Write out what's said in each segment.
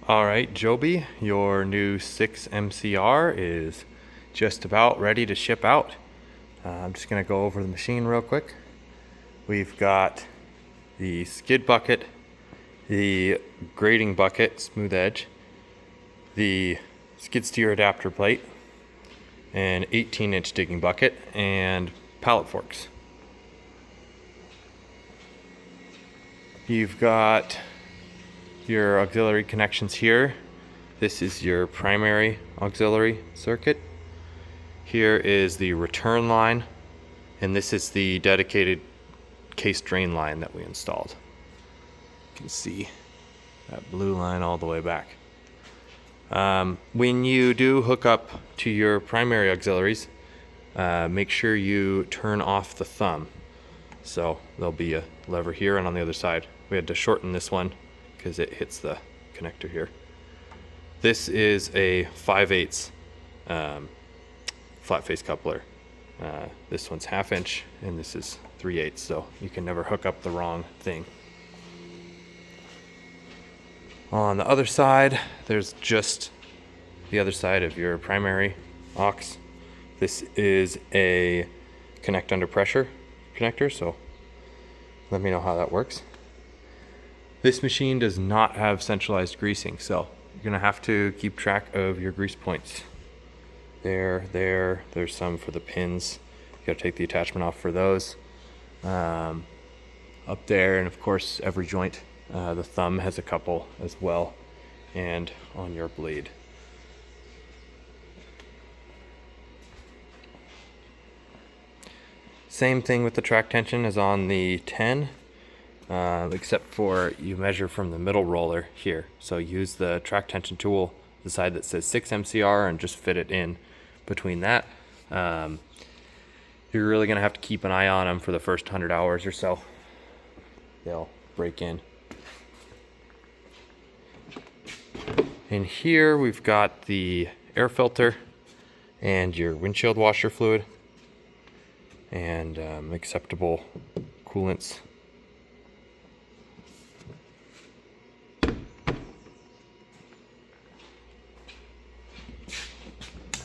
Alright, Joby, your new 6 MCR is just about ready to ship out. I'm just going to go over the machine real quick. We've got the skid bucket, the grading bucket, smooth edge, the skid steer adapter plate, an 18-inch digging bucket, and pallet forks. You've got your auxiliary connections here. This is your primary auxiliary circuit. Here is the return line, and this is the dedicated case drain line that we installed. You can see that blue line all the way back. When you do hook up to your primary auxiliaries, make sure you turn off the thumb. So there'll be a lever here and on the other side. We had to shorten this one because it hits the connector here. This is a 5/8 flat face coupler. This one's 1/2 inch and this is 3/8, so you can never hook up the wrong thing. On the other side, there's just the other side of your primary aux. This is a connect under pressure connector, so let me know how that works. This machine does not have centralized greasing, so you're gonna have to keep track of your grease points. There's some for the pins. You gotta take the attachment off for those. Up there, and of course every joint. The thumb has a couple as well, and on your blade. Same thing with the track tension as on the 10. Except for you measure from the middle roller here. So use the track tension tool, the side that says 6 MCR, and just fit it in between that. You're really gonna have to keep an eye on them for the first 100 hours or so. They'll break in. In here we've got the air filter and your windshield washer fluid and acceptable coolants.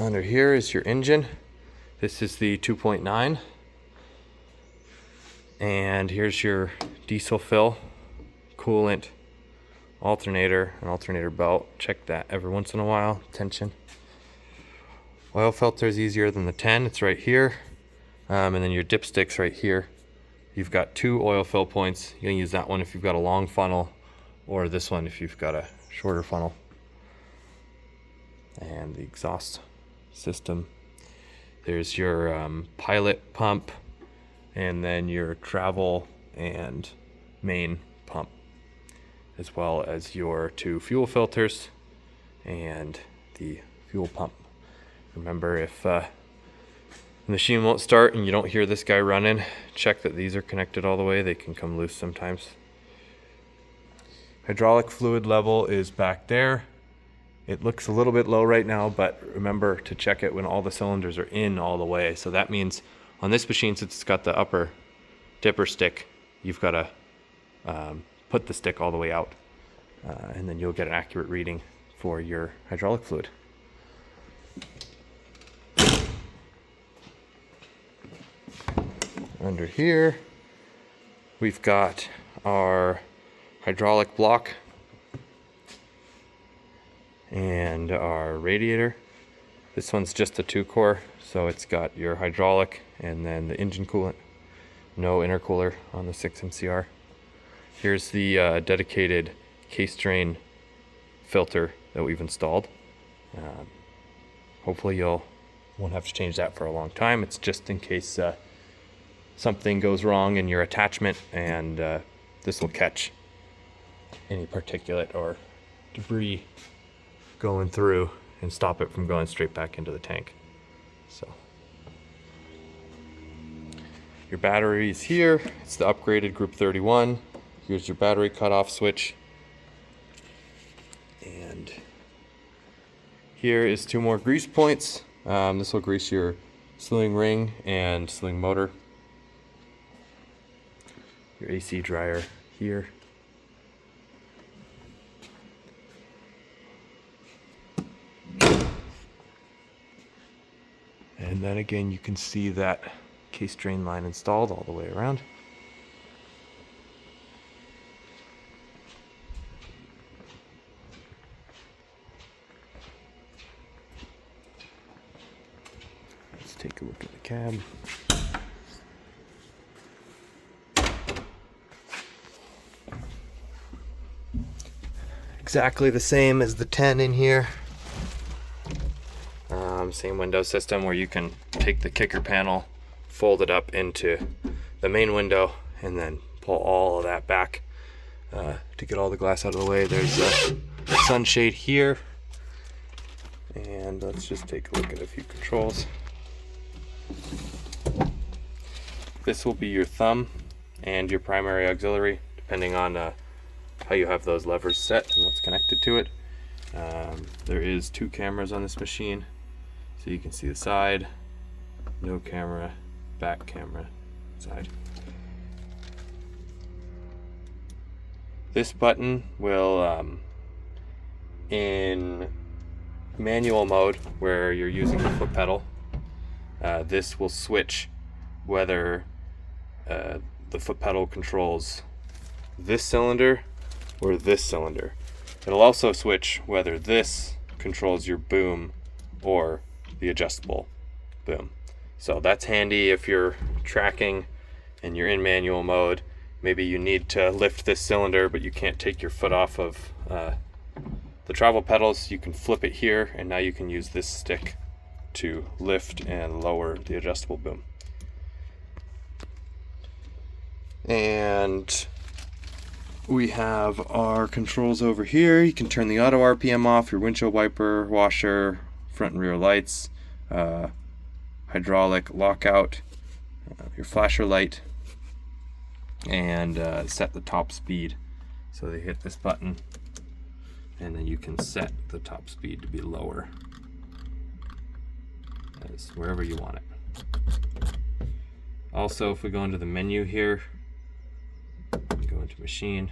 Under here is your engine. This is the 2.9. And here's your diesel fill, coolant, alternator, and alternator belt. Check that every once in a while, tension. Oil filter is easier than the 10, it's right here. And then your dipstick's right here. You've got 2 oil fill points. You can use that one if you've got a long funnel, or this one if you've got a shorter funnel. And the exhaust system. There's your pilot pump, and then your travel and main pump, as well as your 2 fuel filters and the fuel pump. Remember, if the machine won't start and you don't hear this guy running, check that these are connected all the way. They can come loose sometimes. Hydraulic fluid level is back there. It looks a little bit low right now, but remember to check it when all the cylinders are in all the way. So that means on this machine, since it's got the upper dipper stick, you've got to put the stick all the way out, and then you'll get an accurate reading for your hydraulic fluid. Under here, we've got our hydraulic block and our radiator. This one's just a 2-core, so it's got your hydraulic and then the engine coolant. No intercooler on the 6 MCR. Here's the dedicated case drain filter that we've installed. Hopefully you won't have to change that for a long time. It's just in case something goes wrong in your attachment, and this will catch any particulate or debris going through and stop it from going straight back into the tank. So your battery is here. It's the upgraded Group 31. Here's your battery cutoff switch. And here is 2 more grease points. This will grease your slewing ring and slewing motor. Your AC dryer here. And then again, you can see that case drain line installed all the way around. Let's take a look at the cab. Exactly the same as the 10 in here. Same window system where you can take the kicker panel, fold it up into the main window, and then pull all of that back to get all the glass out of the way. There's a sunshade here, and let's just take a look at a few controls. This will be your thumb and your primary auxiliary, depending on how you have those levers set and what's connected to it. There is 2 cameras on this machine, so you can see the side, no camera, back camera, side. This button will, in manual mode where you're using the foot pedal, this will switch whether the foot pedal controls this cylinder or this cylinder. It'll also switch whether this controls your boom or the adjustable boom. So that's handy if you're tracking and you're in manual mode. Maybe you need to lift this cylinder, but you can't take your foot off of the travel pedals. You can flip it here, and now you can use this stick to lift and lower the adjustable boom. And we have our controls over here. You can turn the auto RPM off, your windshield wiper, washer, front and rear lights, hydraulic lockout, your flasher light, and set the top speed. So they hit this button, and then you can set the top speed to be lower, as wherever you want it. Also, if we go into the menu here, go into machine,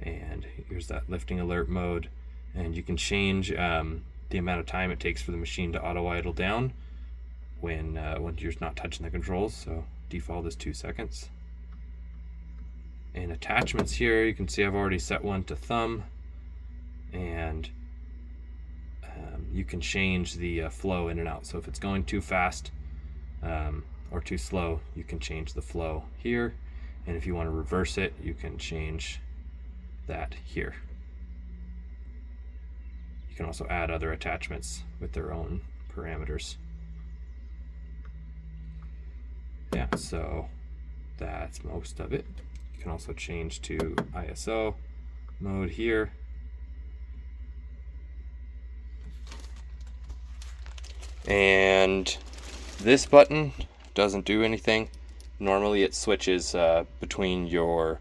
and here's that lifting alert mode, and you can change the amount of time it takes for the machine to auto idle down when you're not touching the controls. So default is 2 seconds. And attachments here, you can see I've already set one to thumb, and you can change the flow in and out. So if it's going too fast or too slow, you can change the flow here. And if you want to reverse it, you can change that here. You can also add other attachments with their own parameters. Yeah, so that's most of it. You can also change to ISO mode here. And this button doesn't do anything. Normally it switches between your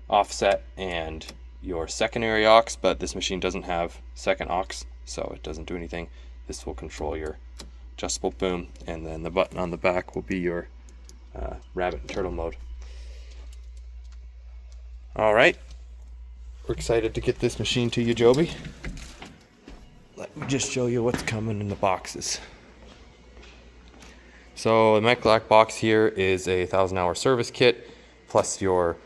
offset and your secondary aux, but this machine doesn't have second aux, so it doesn't do anything. This will control your adjustable boom, and then the button on the back will be your rabbit and turtle mode. All right, we're excited to get this machine to you, Joby. Let me just show you what's coming in the boxes. So the Mecalac box here is a 1,000-hour service kit, plus your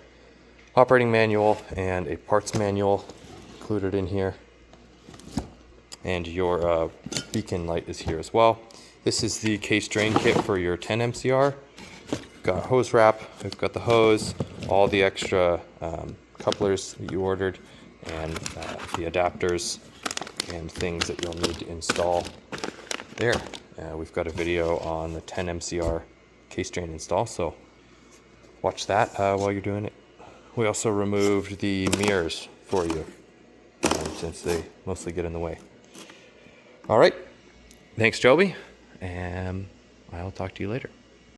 operating manual and a parts manual included in here. And your beacon light is here as well. This is the case drain kit for your 10 MCR. We've got a hose wrap, we've got the hose, all the extra couplers that you ordered, and the adapters and things that you'll need to install there. We've got a video on the 10 MCR case drain install, so watch that while you're doing it. We also removed the mirrors for you since they mostly get in the way. All right, thanks, Joby, and I'll talk to you later.